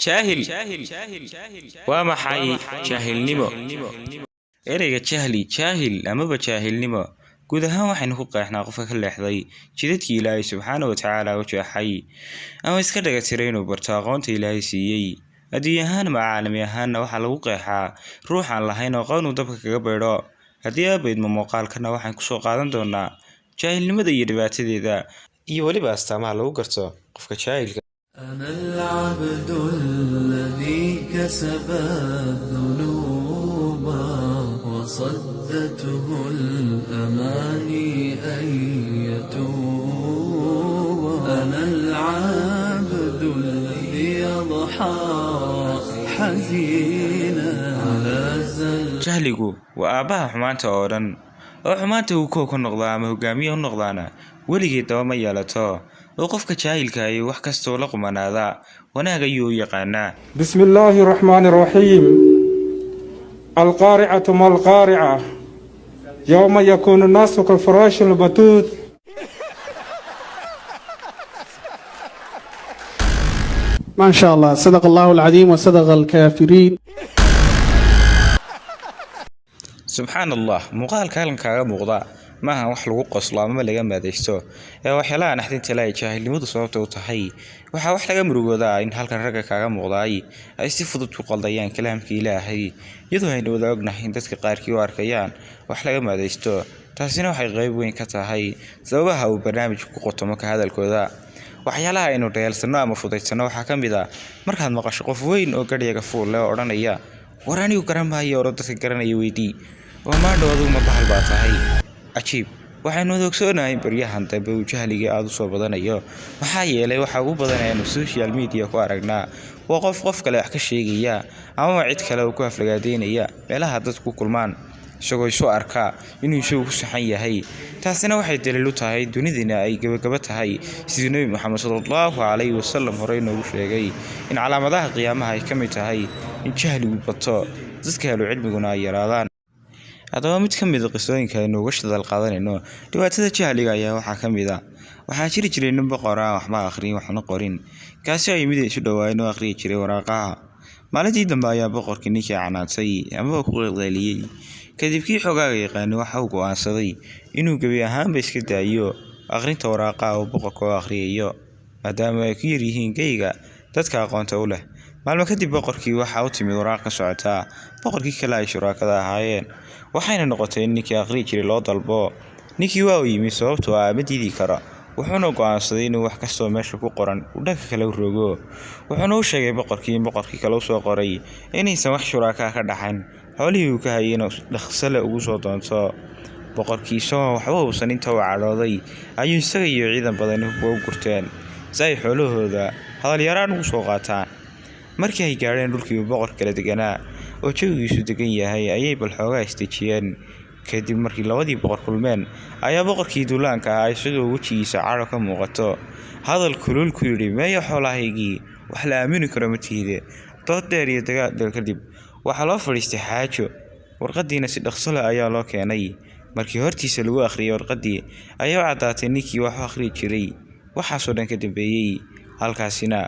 jaahil waa maxay jaahilnimo ereyga jaahil amaba jaahilnimo guud ahaan waxaynu ku qeexnaa qofka ka leexday jidadkii Ilaahay subxaanahu wa tacaala u jeexay ama iska dhaga tiray inuu barto aqoonta Ilaahay siiyey haddii ahaan ama caalami ahaanna waxaa lagu qeexaa ruux aan lahayn aqoon uu dabka kaga beedho haddii aabaydma muuqaalkana waxaan kusoo qaadan doonaa jaahilnimada iyo dhibaatadeeda iyo weliba astaamaha lagu garto qofka jaahilka أنا العبد الذي كسب الذنوب وصدته الأماني أن يتوب أنا العبد الذي يضحى حزينا على jahligu waa aabaha xumaanta oo dhan oo xumaanta uu ku noqdaa ama hogaamiye u noqdaana weligeed daba ma yeelato oo qofka jaahilka ay wax kasto la qumanaada wanaag ayuu yaqaanaa بسم الله الرحمن الرحيم القارعة ما القارعة يوم يكون الناس كالفراش البثوث ما شاء الله صدق الله العظيم وصدق الكافرين subxaan allah muuqaalka halkaaga muuqda maaha wax lagu qoslo ama laga maadaysto ee waxyaalaha naxdinta leh jaahilnimadu sababta u tahay waxa wax laga murugooda in halkan ragga kaaga muuqday ay si fudud u qaldayaan kalaamka Ilaahay iyadoo ay wada ognahay in dadka qaarkii u arkayaan wax laga maadaysto taasina waxay qayb weyn ka tahay sababaha uu barnaamijku ku qotomo ka hadalkooda waxyaalaha aynu dheelsano ama fudaysano waxaa ka mid ah markaad maqasho qof weyn oo gadhiga fuul leh oo odhanaya war anigu garanmaayo oo dadka garanaya weydii oo maadhoodu ma bahal baa tahay ajiib waxaynu ogsoonahay baryahan dambe uu jahliga aad u soo badanayo maxaa yeelay waxa ugu badan ee social media ku aragnaa waa qof kale wax ka sheegaya ama cid kale oo ku aflagaadeynaya meelaha dadku kulmaan isagoo soo arka inuu isagu ku saxan yahay taasina waxay daliil u tahay dunidina ay gabagaba tahay sidii Nabi Muhammad sallallahu alayhi wasallam hore inuu sheegay in calaamadaha qiyaamaha ay ka mid tahay in jahligu bato dadka helo cilmiguna ay yaraadaan hadaba mid ka mid ah qisooyinka aynu uga shadal qaadanayno dhibaatada jahliga ayaa waxaa ka mid ah waxaa jiri jiray nin boqor ah waxba akhriin waxna qorin kaasi ay mid isu dhawaayeen oo akhriyi jiray waraaqaha maalintii dambe ayaa boqorkii ninkii canaantay ama ku qeyliyay kadibkii xogaaga yaqaan waxa uu go'aansaday inuu gabi ahaanba iska daayo akhrinta waraaqaha oo boqorku akhriyayo maadaama ay ku yar yihiin geyga dadka aqoonta u leh maalmo kadib boqorkii waxa uu timid waraaq ka socota boqorkii kale ay shuraakada ahaayeen waxayna noqotay in ninkii akhriyi jiray loo dalbo ninkii waa u yimid sababtoo ah ma diidi karo wuxuuna go'aansaday inuu wax kastoo meesha ku qoran uu dhanka kale u rogo wuxuuna u sheegay boqorkii kale soo qoray inaysan wax shuraaka ka dhaxayn xoolihii uu ka hayay inuu dhakhsale ugu soo doonto boqorkii soo waxba uusan inta u cadhooday ayuu isaga iyo ciidan badan u gurteen si ay xoolahooda hadal yaraan ugu soo qaataan markii ay gaareen dhulkii uu boqor kala deganaa oo jawigiisu degan yahay ayay bal xoogaa istejiyeen kadib markii labadii boqor kulmeen ayaa boqorkii duulaanka ah isagoo wejigiisa cadho ka muuqato hadal kulul ku yidhi meeyo xoolahaygii wax la aamini karo ma tiide dood dheer iyo dagaal kadib waxaa loo fadhiistay xaajo warqadiina si dhaqso leh ayaa loo keenay markii hortiisa lagu akhriyay warqadii ayaa caddaatay ninkii wax akhriyi jiray waxaasoo dhan ka dambeeyey halkaasina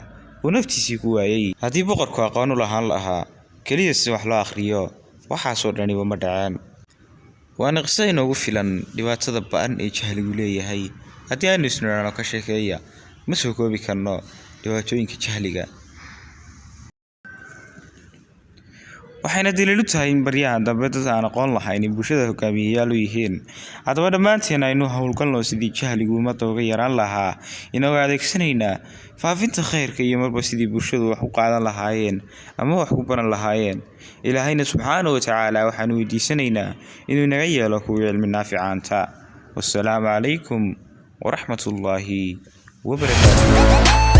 uu naftiisii ku waayay haddii boqorku aqoon u lahaan lahaa keliya si wax loo akhriyo waxaasoo dhaniba ma dhaceen waana qiso inoogu filan dhibaatada ba'an ee jahligu leeyahay haddii aynu isniraano ka sheekeeya ma soo koobi karno dhibaatooyinka jahliga waxayna daliil u tahay in baryahan dambe dad aan aqoon lahayn in bulshada hogaamiyayaal u yihiin haddaba dhammaanteen aynu howlgalno sidii jahligu ummadda uga yaraan lahaa inagoo adeegsanaynaa faafinta khayrka iyo marba sidii bulshadu wax u qaadan lahaayeen ama wax ku baran lahaayeen ilaahayna subxaanahu wa tacaala waxaanu weydiisanaynaa inuu naga yeelo kuwa cilmi naaficaanta wassalaamu calaykum waraxmatullaahi wabarakaatuh